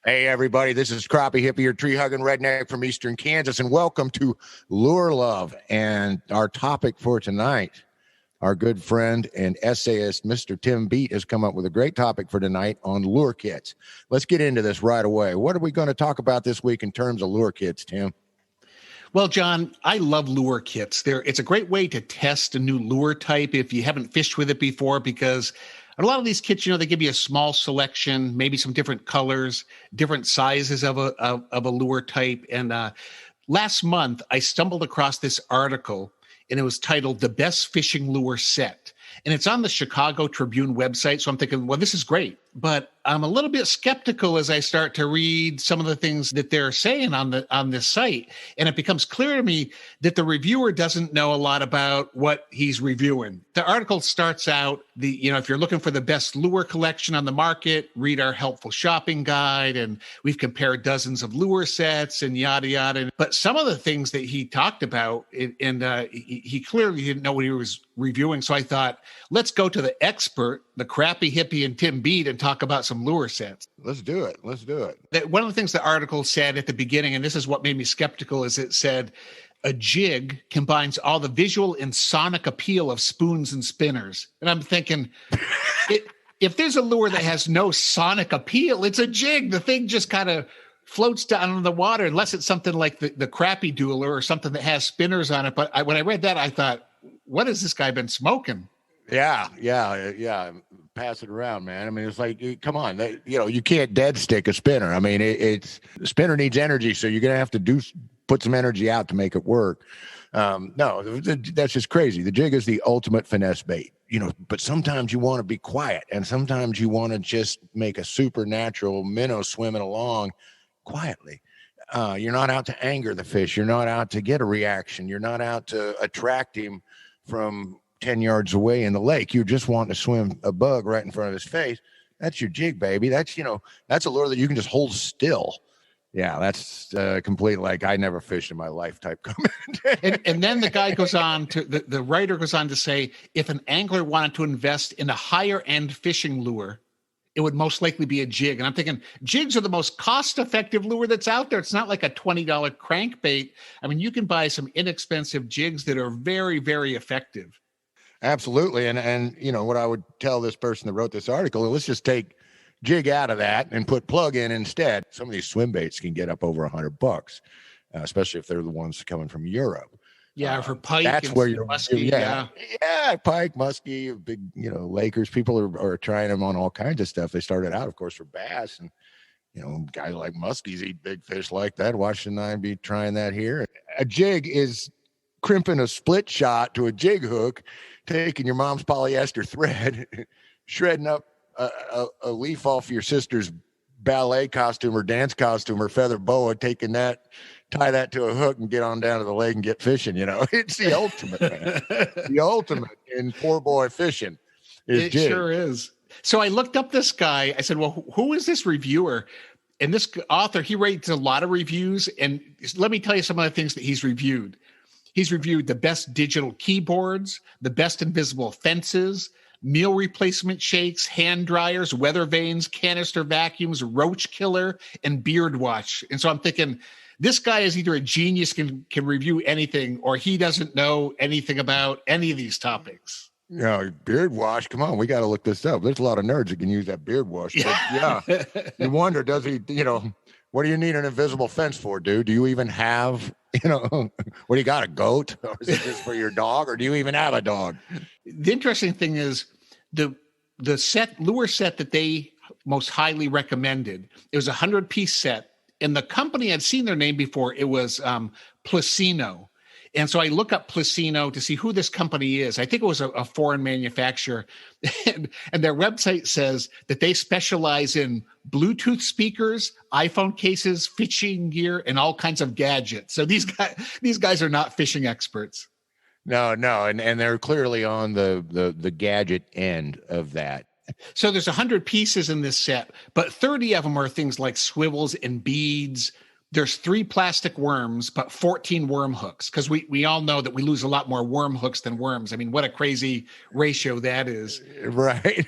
Hey, everybody, this is Crappie Hippie, your tree-hugging redneck from eastern Kansas, and welcome to Lure Love. And our topic for tonight, our good friend and essayist, Mr. Tim Beat, has come up with a great topic for tonight on lure kits. Let's get into this right away. What are we going to talk about this week in terms of lure kits, Tim? Well, John, I love lure kits. It's a great way to test a new lure type if you haven't fished with it before, because a lot of these kits, they give you a small selection, maybe some different colors, different sizes of a lure type. And last month, I stumbled across this article, and it was titled "The Best Fishing Lure Set." And it's on the Chicago Tribune website. So I'm thinking, well, this is great. But I'm a little bit skeptical as I start to read some of the things that they're saying on this site. And it becomes clear to me that the reviewer doesn't know a lot about what he's reviewing. The article starts out, if you're looking for the best lure collection on the market, read our helpful shopping guide. And we've compared dozens of lure sets and yada, yada. But some of the things that he talked about, he clearly didn't know what he was reviewing. So I thought, let's go to the expert, the Crappie Hippie and Tim Beat, and talk about some lure sets. Let's do it. One of the things the article said at the beginning, and this is what made me skeptical, is it said a jig combines all the visual and sonic appeal of spoons and spinners. And I'm thinking, if there's a lure that has no sonic appeal, it's a jig. The thing just kind of floats down in the water, unless it's something like the Crappie Dueler or something that has spinners on it. But when I read that, I thought, what has this guy been smoking? Yeah. Pass it around, man. I mean, it's like, come on, you can't dead stick a spinner. I mean, the spinner needs energy, so you're going to have to put some energy out to make it work. No, that's just crazy. The jig is the ultimate finesse bait, but sometimes you want to be quiet, and sometimes you want to just make a supernatural minnow swimming along quietly. You're not out to anger the fish. You're not out to get a reaction. You're not out to attract him from 10 yards away in the lake. You just want to swim a bug right in front of his face. That's your jig, baby. That's a lure that you can just hold still. Yeah, that's complete, like, I never fished in my life type comment. and then the guy goes on to, the writer goes on to say, if an angler wanted to invest in a higher end fishing lure, it would most likely be a jig. And I'm thinking, jigs are the most cost-effective lure that's out there. It's not like a $20 crankbait. I mean, you can buy some inexpensive jigs that are very, very effective. Absolutely. And what I would tell this person that wrote this article, let's just take jig out of that and put plug in instead. Some of these swim baits can get up over $100, especially if they're the ones coming from Europe. Yeah, for pike. That's where you're muskie. Yeah, pike, muskie, big, Lakers. People are trying them on all kinds of stuff. They started out, of course, for bass, and guys like muskies eat big fish like that. Why shouldn't I be trying that here? A jig is crimping a split shot to a jig hook, taking your mom's polyester thread, shredding up a leaf off your sister's ballet costume or dance costume or feather boa, taking that, tie that to a hook and get on down to the lake and get fishing. It's the ultimate, man. The ultimate in poor boy fishing is it jig. Sure is. So I looked up this guy. I said, well, who is this reviewer? And this author, he rates a lot of reviews. And let me tell you some of the things that he's reviewed. He's reviewed the best digital keyboards, the best invisible fences, meal replacement shakes, hand dryers, weather vanes, canister vacuums, roach killer, and beard wash. And so I'm thinking, this guy is either a genius, can review anything, or he doesn't know anything about any of these topics. Beard wash. Come on, we got to look this up. There's a lot of nerds that can use that beard wash. But you wonder, does he, what do you need an invisible fence for, dude? Do you even have, what do you got, a goat? Or is it just for your dog? Or do you even have a dog? The interesting thing is the lure set that they most highly recommended, it was a 100-piece set. And the company, I'd seen their name before. It was Placino. And so I look up Placino to see who this company is. I think it was a foreign manufacturer. And their website says that they specialize in Bluetooth speakers, iPhone cases, fishing gear, and all kinds of gadgets. So these guys are not fishing experts. No. And they're clearly on the gadget end of that. So there's 100 pieces in this set, but 30 of them are things like swivels and beads. There's 3 plastic worms, but 14 worm hooks, because we all know that we lose a lot more worm hooks than worms. I mean, what a crazy ratio that is. Right.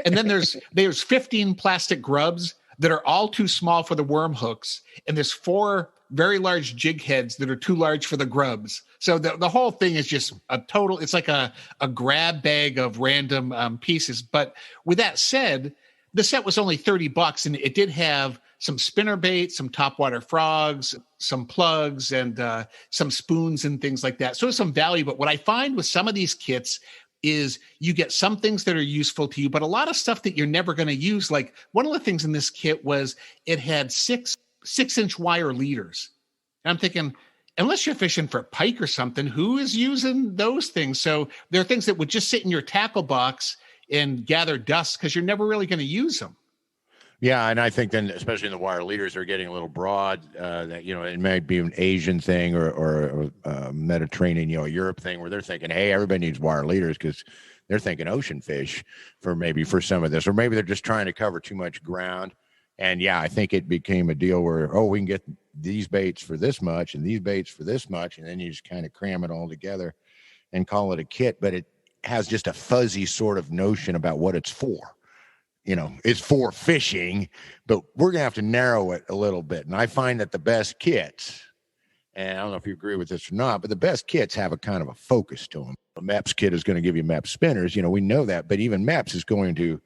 And then there's 15 plastic grubs, that are all too small for the worm hooks, and there's 4 very large jig heads that are too large for the grubs. So the whole thing is just a total, it's like a grab bag of random pieces. But with that said, the set was only $30, and it did have some spinner bait, some topwater frogs, some plugs, and some spoons and things like that. So it's some value. But what I find with some of these kits is you get some things that are useful to you, but a lot of stuff that you're never going to use. Like one of the things in this kit was it had 6-inch wire leaders. And I'm thinking, unless you're fishing for pike or something, who is using those things? So there are things that would just sit in your tackle box and gather dust because you're never really going to use them. Yeah, and I think then, especially in the wire leaders, are getting a little broad. That it might be an Asian thing or Mediterranean, Europe thing, where they're thinking, hey, everybody needs wire leaders because they're thinking ocean fish for some of this, or maybe they're just trying to cover too much ground. And yeah, I think it became a deal where we can get these baits for this much and these baits for this much, and then you just kind of cram it all together and call it a kit. But it has just a fuzzy sort of notion about what it's for. It's for fishing, but we're going to have to narrow it a little bit. And I find that the best kits, and I don't know if you agree with this or not, but the best kits have a kind of a focus to them. A MEPS kit is going to give you MEPS spinners. We know that, but even MEPS is going to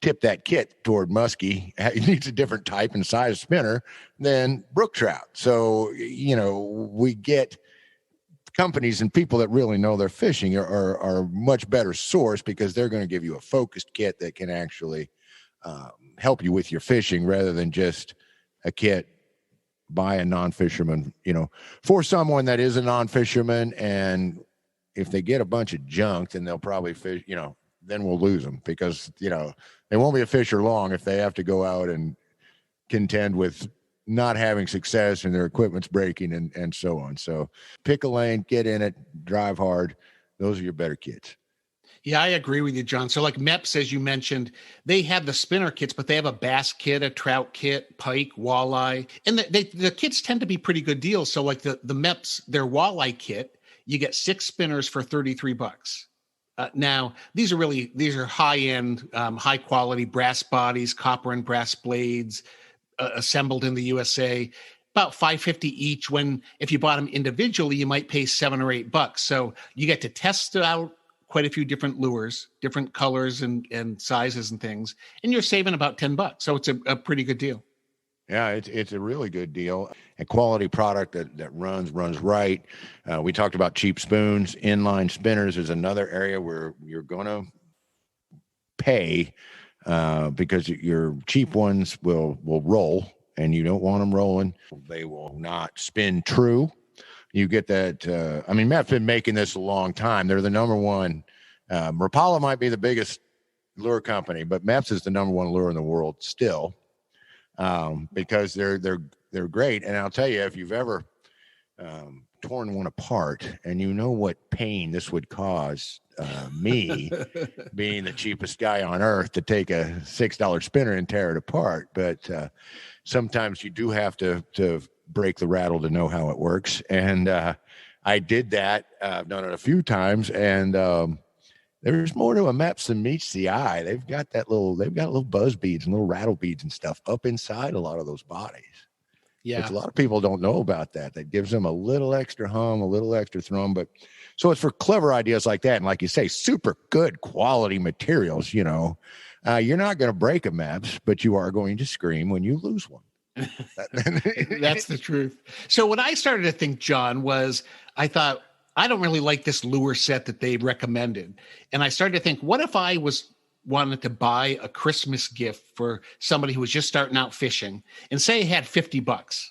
tip that kit toward muskie. It needs a different type and size spinner than brook trout. So, we get companies and people that really know their fishing are much better source because they're going to give you a focused kit that can actually help you with your fishing rather than just a kit by a non-fisherman, for someone that is a non-fisherman. And if they get a bunch of junk, then they'll probably fish, then we'll lose them because, they won't be a fisher long if they have to go out and contend with not having success and their equipment's breaking and so on. So pick a lane, get in it, drive hard. Those are your better kits. Yeah, I agree with you, John. So like MEPS, as you mentioned, they have the spinner kits, but they have a bass kit, a trout kit, pike, walleye, and the kits tend to be pretty good deals. So like the MEPS, their walleye kit, you get 6 spinners for $33. Now, these are high-end, high-quality brass bodies, copper and brass blades, assembled in the USA, about $5.50 each. When if you bought them individually, you might pay $7 or $8. So you get to test out quite a few different lures, different colors and sizes and things, and you're saving about $10. So it's a pretty good deal. Yeah, it's a really good deal. A quality product that runs right. We talked about cheap spoons. Inline spinners is another area where you're going to pay because your cheap ones will roll, and you don't want them rolling. They will not spin true. You get that. MEP's been making this a long time. They're the number one. Rapala might be the biggest lure company, but MEPS is the number one lure in the world still. Because they're great. And I'll tell you, if you've ever torn one apart and you know what pain this would cause me being the cheapest guy on earth to take a $6 spinner and tear it apart. But sometimes you do have to break the rattle to know how it works. And I did that. I've done it a few times, and there's more to a MEPS than meets the eye. They've got little buzz beads and little rattle beads and stuff up inside a lot of those bodies. Yeah. Which a lot of people don't know about that. That gives them a little extra hum, a little extra thrum. But so it's for clever ideas like that. And like you say, super good quality materials, you're not going to break a MEPS, but you are going to scream when you lose one. That's the truth. So what I started to think, John, was I thought, I don't really like this lure set that they recommended. And I started to think, what if I wanted to buy a Christmas gift for somebody who was just starting out fishing and say I had $50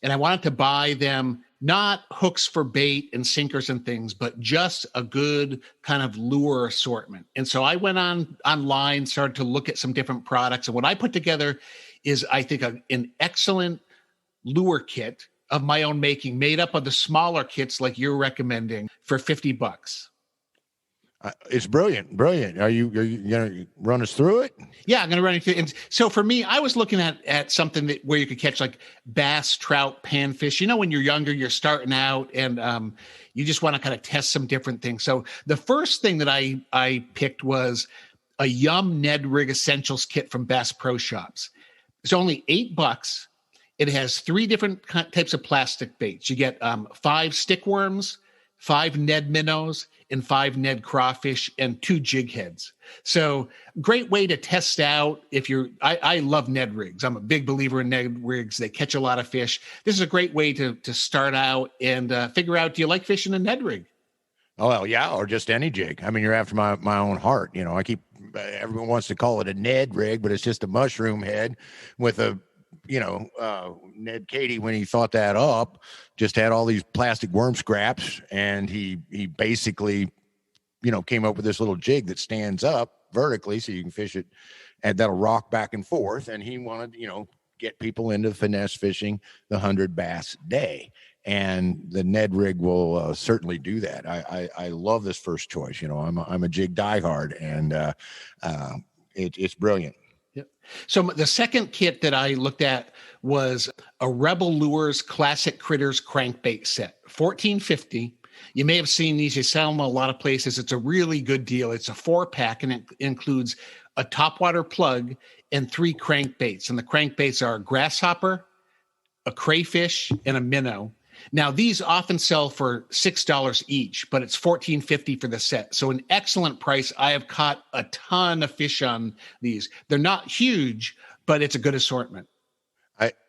and I wanted to buy them not hooks for bait and sinkers and things, but just a good kind of lure assortment. And so I went online, started to look at some different products. And what I put together is, I think, an excellent lure kit of my own making, made up of the smaller kits like you're recommending for $50. It's brilliant. Are you going to run us through it? Yeah, I'm going to run it through. And so for me, I was looking at something where you could catch like bass, trout, panfish. When you're younger, you're starting out, and you just want to kind of test some different things. So the first thing that I picked was a Ned Rig Essentials Kit from Bass Pro Shops. It's only $8. It has 3 different types of plastic baits. You get 5 stick worms, 5 Ned minnows, and 5 Ned crawfish, and 2 jig heads. So great way to test out if you're, I love Ned rigs. I'm a big believer in Ned rigs. They catch a lot of fish. This is a great way to start out and figure out, do you like fishing a Ned rig? Oh, well, yeah, or just any jig. I mean, you're after my own heart. I keep, everyone wants to call it a Ned rig, but it's just a mushroom head with a, Ned Katie, when he thought that up, just had all these plastic worm scraps, and he basically, came up with this little jig that stands up vertically so you can fish it, and that'll rock back and forth. And he wanted, get people into finesse fishing the 100 bass day. And the Ned rig will certainly do that. I love this first choice. I'm a jig diehard, and it's brilliant. Yep. So the second kit that I looked at was a Rebel Lures Classic Critters Crankbait Set, $14.50. You may have seen these. You sell them a lot of places. It's a really good deal. It's a 4-pack, and it includes a topwater plug and 3 crankbaits. And the crankbaits are a grasshopper, a crayfish, and a minnow. Now, these often sell for $6 each, but it's $14.50 for the set. So an excellent price. I have caught a ton of fish on these. They're not huge, but it's a good assortment.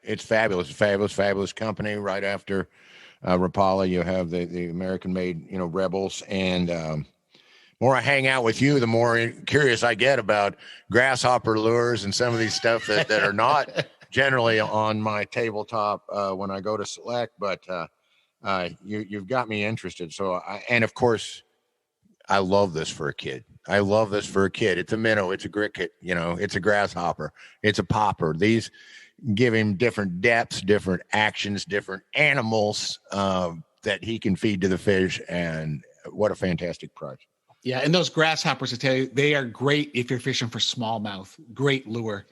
It's fabulous, fabulous company. Right after Rapala, you have the American-made, Rebels. And more I hang out with you, the more curious I get about grasshopper lures and some of these stuff that are not generally on my tabletop when I go to select, but you've got me interested. So, and of course, I love this for a kid. It's a minnow, it's a cricket, it's a grasshopper, it's a popper. These give him different depths, different actions, different animals that he can feed to the fish. And what a fantastic price. Yeah, and those grasshoppers, I tell you, they are great if you're fishing for smallmouth. Great lure.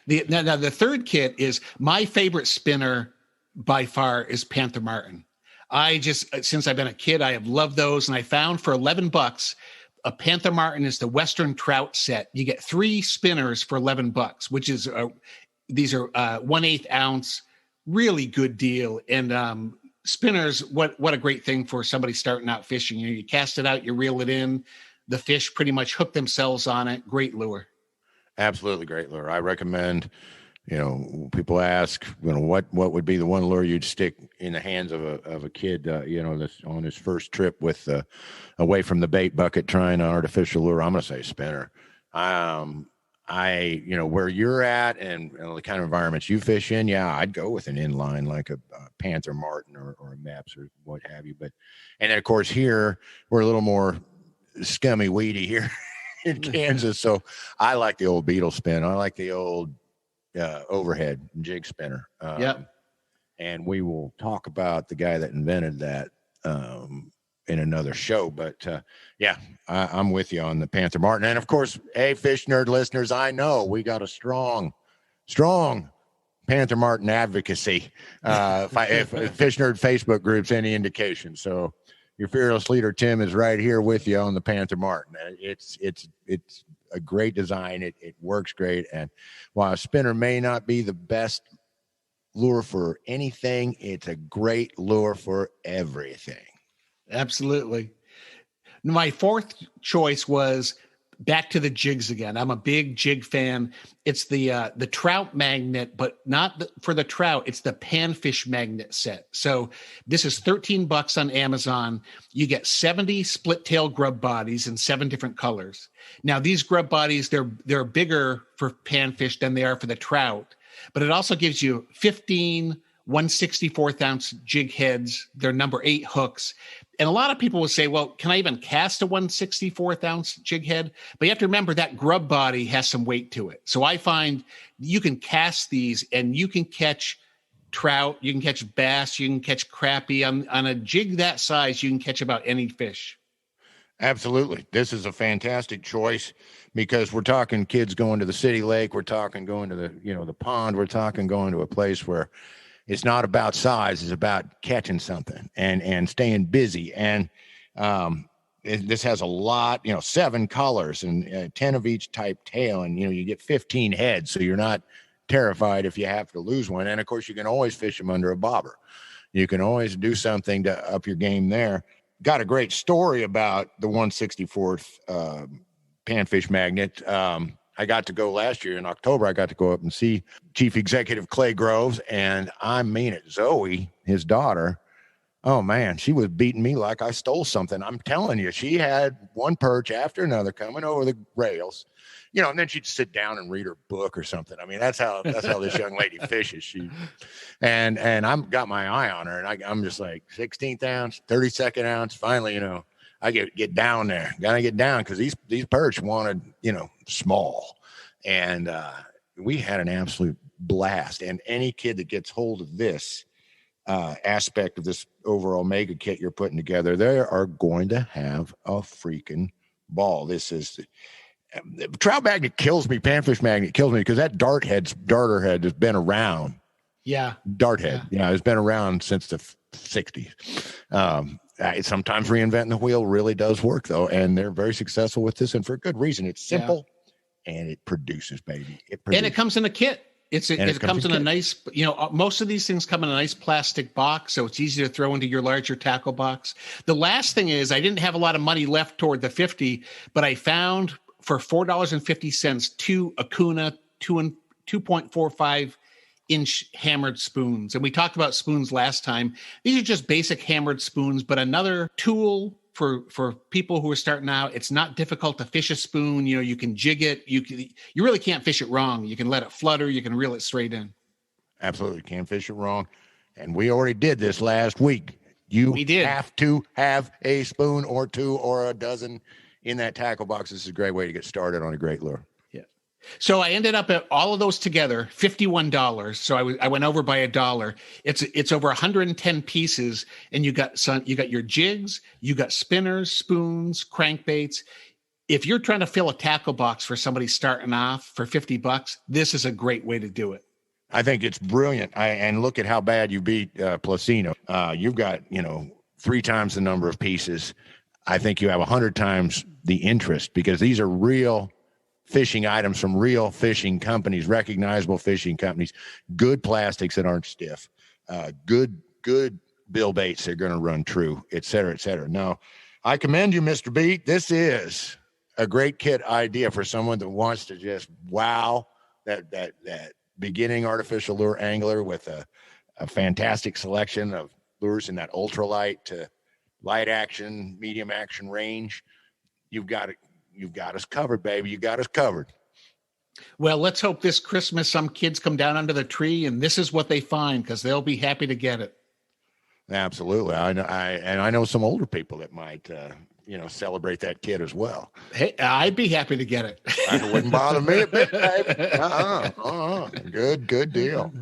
Now, the third kit is my favorite spinner by far is Panther Martin. Since I've been a kid, I have loved those. And I found for $11, a Panther Martin is the Western Trout set. You get 3 spinners for $11, which is, these are 1/8 ounce, really good deal. And spinners, what a great thing for somebody starting out fishing. You cast it out, you reel it in, the fish pretty much hook themselves on it. Great lure. Absolutely great lure. I recommend, people ask, what would be the one lure you'd stick in the hands of a kid, that's on his first trip with away from the bait bucket trying an artificial lure. I'm going to say spinner. Where you're at and the kind of environments you fish in, yeah, I'd go with an inline like a Panther Martin or a Meps or what have you. And then of course here we're a little more scummy weedy here in Kansas. So I like the old beetle spin. I like the old overhead jig spinner. And we will talk about the guy that invented that in another show. But I'm with you on the Panther Martin. And of course, hey, Fish Nerd listeners, I know we got a strong Panther Martin advocacy. If Fish Nerd Facebook group's any indication. So your fearless leader, Tim, is right here with you on the Panther Martin. It's a great design. It works great. And while a spinner may not be the best lure for anything, it's a great lure for everything. Absolutely. My fourth choice was back to the jigs again. I'm a big jig fan. It's the Trout Magnet, but not for the trout. It's the Panfish Magnet Set. So this is $13 on Amazon. You get 70 split tail grub bodies in 7 different colors. Now these grub bodies, they're bigger for panfish than they are for the trout, but it also gives you 15 1/64 ounce jig heads. They're number 8 hooks. And a lot of people will say, well, can I even cast a 1/64 ounce jig head? But you have to remember that grub body has some weight to it. So I find you can cast these and you can catch trout, you can catch bass, you can catch crappie. On a jig that size, you can catch about any fish. Absolutely. This is a fantastic choice because we're talking kids going to the city lake. We're talking going to the pond. We're talking going to a place where it's not about size. It's about catching something and staying busy. And this has a lot, 7 colors and 10 of each type tail. And, you get 15 heads. So you're not terrified if you have to lose one. And of course, you can always fish them under a bobber. You can always do something to up your game there. Got a great story about the 164th Panfish Magnet. I got to go last year in October. I got to go up and see Chief Executive Clay Groves, and I mean it, Zoe, his daughter. Oh man, she was beating me like I stole something. I'm telling you, she had one perch after another coming over the rails, and then she'd sit down and read her book or something. I mean, that's how this young lady fishes. And I'm got my eye on her, and I'm just like 16th ounce, 32nd ounce. Finally, I get down there. Gotta get down because these perch wanted, small. And we had an absolute blast. And any kid that gets hold of this aspect of this overall mega kit you're putting together, they are going to have a freaking ball. This is Trout Magnet kills me. Panfish Magnet kills me because that darter head has been around. Yeah. Dart head. Yeah. It's been around since the 60s. Sometimes reinventing the wheel really does work, though, and they're very successful with this, and for a good reason. It's simple, and it produces, baby. And it comes in a kit. It comes in a nice, most of these things come in a nice plastic box, so it's easy to throw into your larger tackle box. The last thing is I didn't have a lot of money left toward the 50, but I found for $4.50 two Acuna 2.45 inch hammered spoons. And we talked about spoons last time. These are just basic hammered spoons, but another tool for people who are starting out. It's not difficult to fish a spoon. You can jig it. You really can't fish it wrong. You can let it flutter. You can reel it straight in. Absolutely can't fish it wrong. And we already did this last week. We did have to have a spoon or two or a dozen in that tackle box. This is a great way to get started on a great lure. So I ended up at all of those together, $51. So I went over by $1. It's over 110 pieces, and you got your jigs, you got spinners, spoons, crankbaits. If you're trying to fill a tackle box for somebody starting off for $50, this is a great way to do it. I think it's brilliant. And look at how bad you beat Placino. You've got 3 times the number of pieces. I think you have 100 times the interest because these are real fishing items from real fishing companies, recognizable fishing companies, good plastics that aren't stiff, good bill baits that are going to run true, et cetera, et cetera. Now, I commend you, Mr. Beat. This is a great kit idea for someone that wants to just wow that beginning artificial lure angler with a fantastic selection of lures in that ultralight to light action, medium action range. You've got us covered, baby. You got us covered. Well, let's hope this Christmas some kids come down under the tree and this is what they find because they'll be happy to get it. Absolutely. I know some older people that might, celebrate that kit as well. Hey, I'd be happy to get it. It wouldn't bother me a bit, baby. Good deal.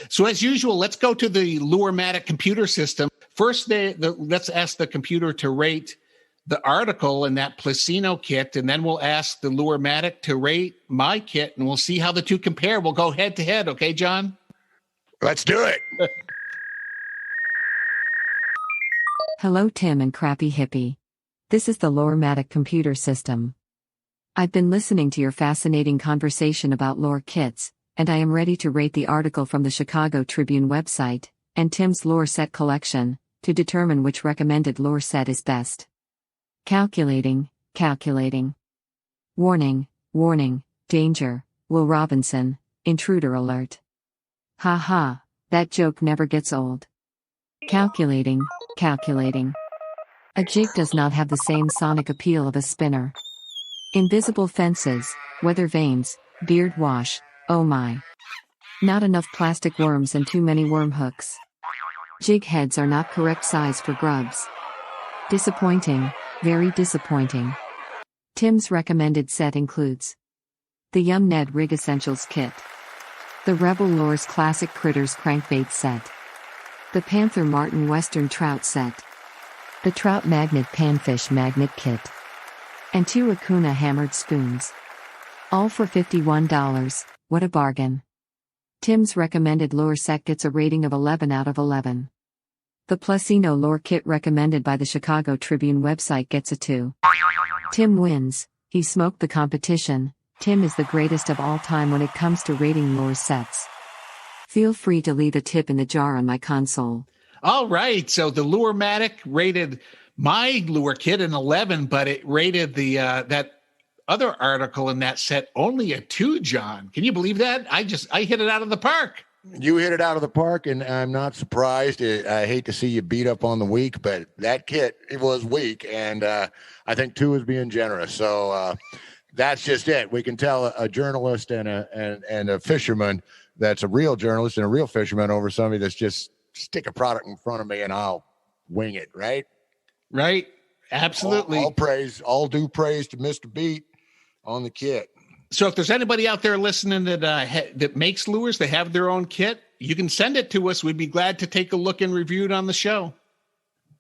So as usual, let's go to the Lure-matic computer system. First, let's ask the computer to rate the article in that Placino kit, and then we'll ask the Lure-matic to rate my kit, and we'll see how the two compare. We'll go head to head. Okay, John? Let's do it. Hello, Tim and Crappy Hippie. This is the Lure-matic computer system. I've been listening to your fascinating conversation about lure kits, and I am ready to rate the article from the Chicago Tribune website, and Tim's lure set collection, to determine which recommended lure set is best. Calculating. Warning, danger, Will Robinson, intruder alert. Ha ha, that joke never gets old. Calculating. A jig does not have the same sonic appeal of a spinner. Invisible fences, weather vanes, beard wash, oh my. Not enough plastic worms and too many worm hooks. Jig heads are not correct size for grubs. Disappointing, very disappointing. Tim's recommended set includes the Yum Ned Rig Essentials Kit, the Rebel Lures Classic Critters Crankbait Set, the Panther Martin Western Trout Set, the Trout Magnet Panfish Magnet Kit, and 2 Acuna Hammered Spoons. All for $51, what a bargain. Tim's recommended lure set gets a rating of 11 out of 11. The Placino lure kit recommended by the Chicago Tribune website gets a 2. Tim wins, he smoked the competition, Tim is the greatest of all time when it comes to rating lure sets. Feel free to leave a tip in the jar on my console. All right. So the Lure-matic rated my lure kit an 11, but it rated the that other article in that set only a 2, John. Can you believe that? I hit it out of the park. You hit it out of the park, and I'm not surprised. I hate to see you beat up on the weak, but that kit, it was weak, and I think 2 is being generous. So that's just it. We can tell a journalist and a fisherman that's a real journalist and a real fisherman over somebody that's just stick a product in front of me and I'll wing it, right? Right. Absolutely. All due praise to Mr. Beat on the kit. So if there's anybody out there listening that makes lures, they have their own kit, you can send it to us. We'd be glad to take a look and review it on the show.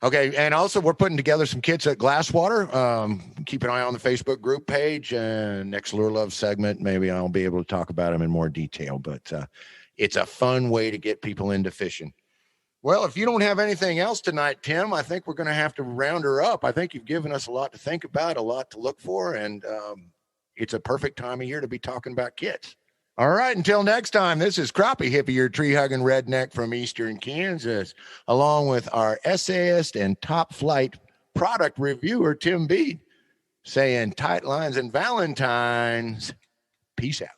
Okay, and also we're putting together some kits at Glasswater. Keep an eye on the Facebook group page. Next Lure Love segment, maybe I'll be able to talk about them in more detail. But it's a fun way to get people into fishing. Well, if you don't have anything else tonight, Tim, I think we're going to have to round her up. I think you've given us a lot to think about, a lot to look for, and it's a perfect time of year to be talking about kits. All right, until next time, this is Crappie Hippie, your tree-hugging redneck from eastern Kansas, along with our essayist and top-flight product reviewer, Tim Beat, saying tight lines and Valentines. Peace out.